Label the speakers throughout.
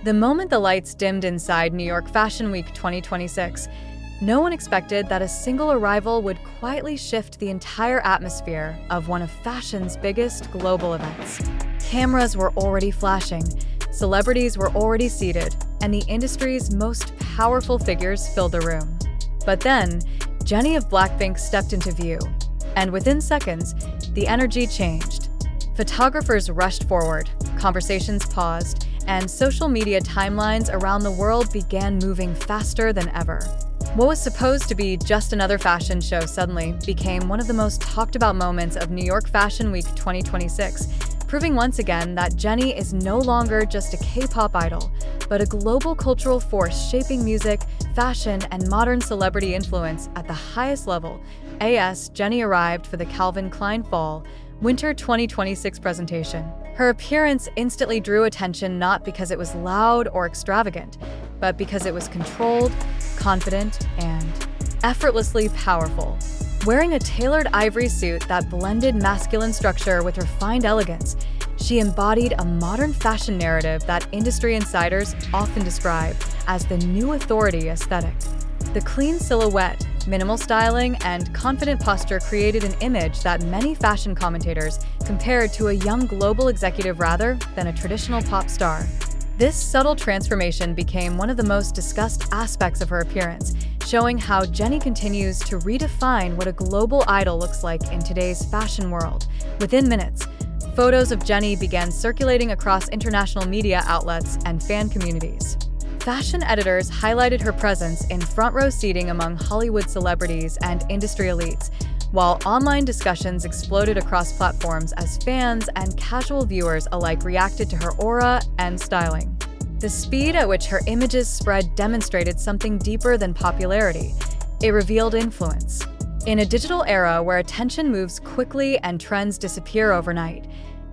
Speaker 1: The moment the lights dimmed inside New York Fashion Week 2026, no one expected that a single arrival would quietly shift the entire atmosphere of one of fashion's biggest global events. Cameras were already flashing, celebrities were already seated, and the industry's most powerful figures filled the room. But then, Jennie of BLACKPINK stepped into view, and within seconds, the energy changed. Photographers rushed forward, conversations paused, and social media timelines around the world began moving faster than ever. What was supposed to be just another fashion show suddenly became one of the most talked about moments of New York Fashion Week 2026, proving once again that Jennie is no longer just a K-pop idol, but a global cultural force shaping music, fashion, and modern celebrity influence at the highest level. Jennie arrived for the Calvin Klein Fall Winter 2026 presentation. Her appearance instantly drew attention not because it was loud or extravagant, but because it was controlled, confident, and effortlessly powerful. Wearing a tailored ivory suit that blended masculine structure with refined elegance, she embodied a modern fashion narrative that industry insiders often describe as the new authority aesthetic. The clean silhouette, minimal styling, and confident posture created an image that many fashion commentators compared to a young global executive rather than a traditional pop star. This subtle transformation became one of the most discussed aspects of her appearance, showing how Jennie continues to redefine what a global idol looks like in today's fashion world. Within minutes, photos of Jennie began circulating across international media outlets and fan communities. Fashion editors highlighted her presence in front-row seating among Hollywood celebrities and industry elites, while online discussions exploded across platforms as fans and casual viewers alike reacted to her aura and styling. The speed at which her images spread demonstrated something deeper than popularity. It revealed influence. In a digital era where attention moves quickly and trends disappear overnight,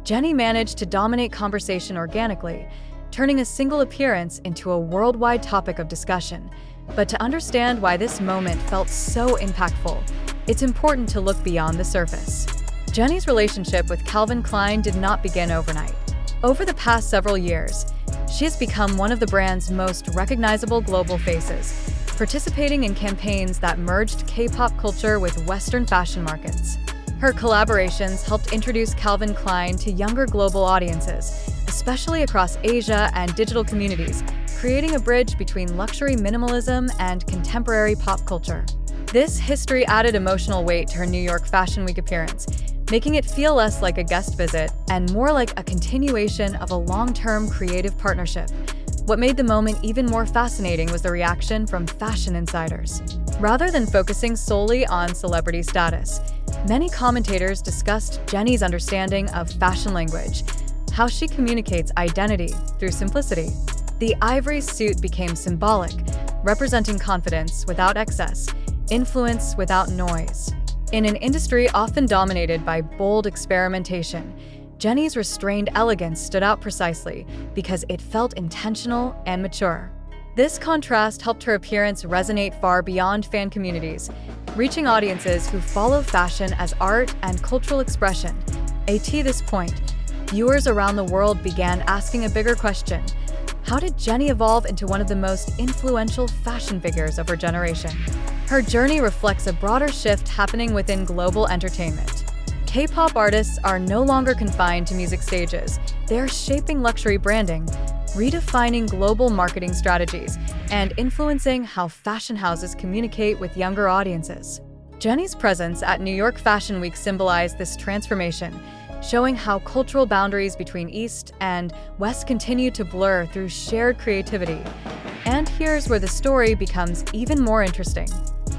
Speaker 1: Jennie managed to dominate conversation organically, turning a single appearance into a worldwide topic of discussion. But to understand why this moment felt so impactful, it's important to look beyond the surface. Jennie's relationship with Calvin Klein did not begin overnight. Over the past several years, she has become one of the brand's most recognizable global faces, participating in campaigns that merged K-pop culture with Western fashion markets. Her collaborations helped introduce Calvin Klein to younger global audiences, especially across Asia and digital communities, creating a bridge between luxury minimalism and contemporary pop culture. This history added emotional weight to her New York Fashion Week appearance, making it feel less like a guest visit and more like a continuation of a long-term creative partnership. What made the moment even more fascinating was the reaction from fashion insiders. Rather than focusing solely on celebrity status, many commentators discussed Jennie's understanding of fashion language, how she communicates identity through simplicity. The ivory suit became symbolic, representing confidence without excess, influence without noise. In an industry often dominated by bold experimentation, Jennie's restrained elegance stood out precisely because it felt intentional and mature. This contrast helped her appearance resonate far beyond fan communities, reaching audiences who follow fashion as art and cultural expression. At this point, viewers around the world began asking a bigger question: how did Jennie evolve into one of the most influential fashion figures of her generation? Her journey reflects a broader shift happening within global entertainment. K-pop artists are no longer confined to music stages. They are shaping luxury branding, redefining global marketing strategies, and influencing how fashion houses communicate with younger audiences. Jennie's presence at New York Fashion Week symbolized this transformation, showing how cultural boundaries between East and West continue to blur through shared creativity. And here's where the story becomes even more interesting.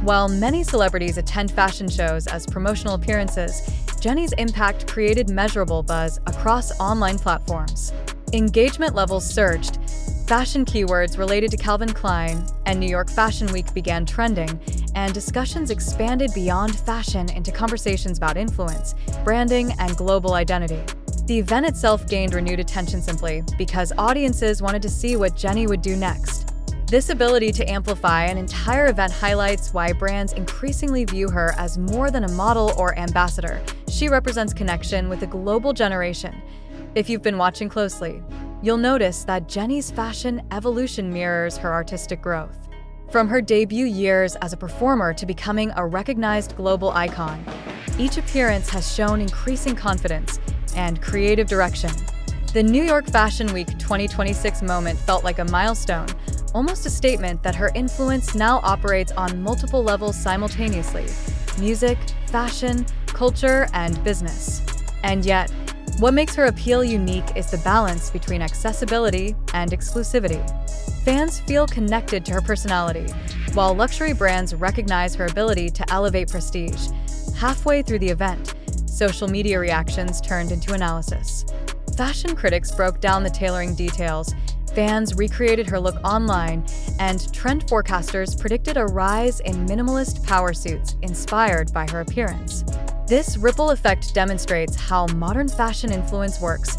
Speaker 1: While many celebrities attend fashion shows as promotional appearances, Jennie's impact created measurable buzz across online platforms. Engagement levels surged, fashion keywords related to Calvin Klein and New York Fashion Week began trending, and discussions expanded beyond fashion into conversations about influence, branding, and global identity. The event itself gained renewed attention simply because audiences wanted to see what Jennie would do next. This ability to amplify an entire event highlights why brands increasingly view her as more than a model or ambassador. She represents connection with a global generation. If you've been watching closely, you'll notice that Jennie's fashion evolution mirrors her artistic growth. From her debut years as a performer to becoming a recognized global icon, each appearance has shown increasing confidence and creative direction. The New York Fashion Week 2026 moment felt like a milestone, almost a statement that her influence now operates on multiple levels simultaneously: music, fashion, culture, and business. And yet, what makes her appeal unique is the balance between accessibility and exclusivity. Fans feel connected to her personality, while luxury brands recognize her ability to elevate prestige. Halfway through the event, social media reactions turned into analysis. Fashion critics broke down the tailoring details, fans recreated her look online, and trend forecasters predicted a rise in minimalist power suits inspired by her appearance. This ripple effect demonstrates how modern fashion influence works.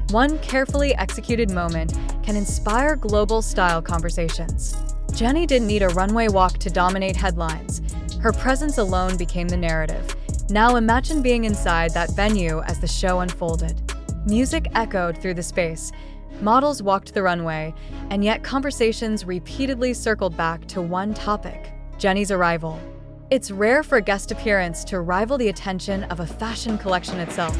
Speaker 1: One carefully executed moment can inspire global style conversations. Jennie didn't need a runway walk to dominate headlines. Her presence alone became the narrative. Now imagine being inside that venue as the show unfolded. Music echoed through the space. Models walked the runway, and yet conversations repeatedly circled back to one topic: Jennie's arrival. It's rare for a guest appearance to rival the attention of a fashion collection itself,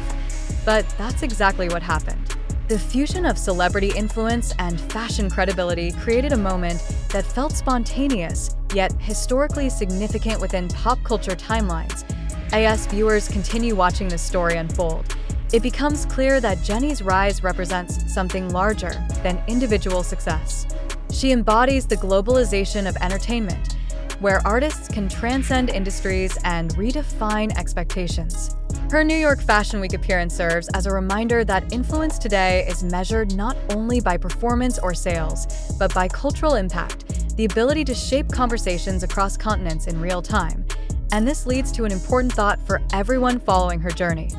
Speaker 1: but that's exactly what happened. The fusion of celebrity influence and fashion credibility created a moment that felt spontaneous, yet historically significant within pop culture timelines. As viewers continue watching this story unfold, it becomes clear that Jennie's rise represents something larger than individual success. She embodies the globalization of entertainment, where artists can transcend industries and redefine expectations. Her New York Fashion Week appearance serves as a reminder that influence today is measured not only by performance or sales, but by cultural impact, the ability to shape conversations across continents in real time. And this leads to an important thought for everyone following her journey.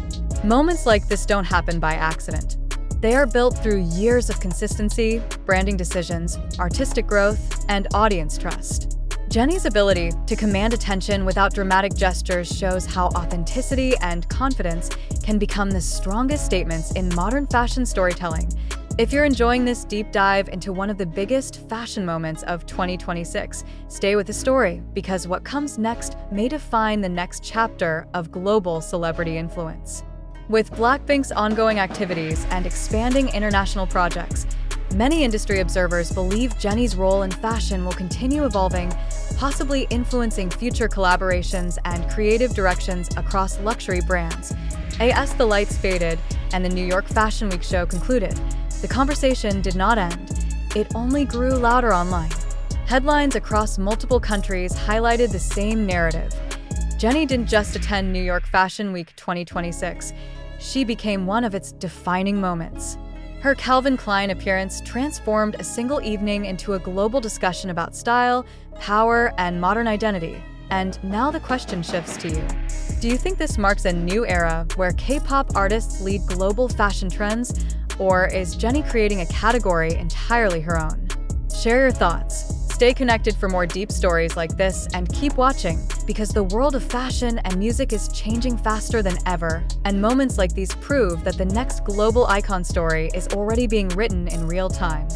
Speaker 1: Moments like this don't happen by accident. They are built through years of consistency, branding decisions, artistic growth, and audience trust. Jennie's ability to command attention without dramatic gestures shows how authenticity and confidence can become the strongest statements in modern fashion storytelling. If you're enjoying this deep dive into one of the biggest fashion moments of 2026, stay with the story, because what comes next may define the next chapter of global celebrity influence. With Blackpink's ongoing activities and expanding international projects, many industry observers believe Jennie's role in fashion will continue evolving, possibly influencing future collaborations and creative directions across luxury brands. As the lights faded and the New York Fashion Week show concluded, the conversation did not end. It only grew louder online. Headlines across multiple countries highlighted the same narrative. Jennie didn't just attend New York Fashion Week 2026. She became one of its defining moments. Her Calvin Klein appearance transformed a single evening into a global discussion about style, power, and modern identity. And now the question shifts to you. Do you think this marks a new era where K-pop artists lead global fashion trends, or is Jennie creating a category entirely her own? Share your thoughts. Stay connected for more deep stories like this, and keep watching, because the world of fashion and music is changing faster than ever, and moments like these prove that the next global icon story is already being written in real time.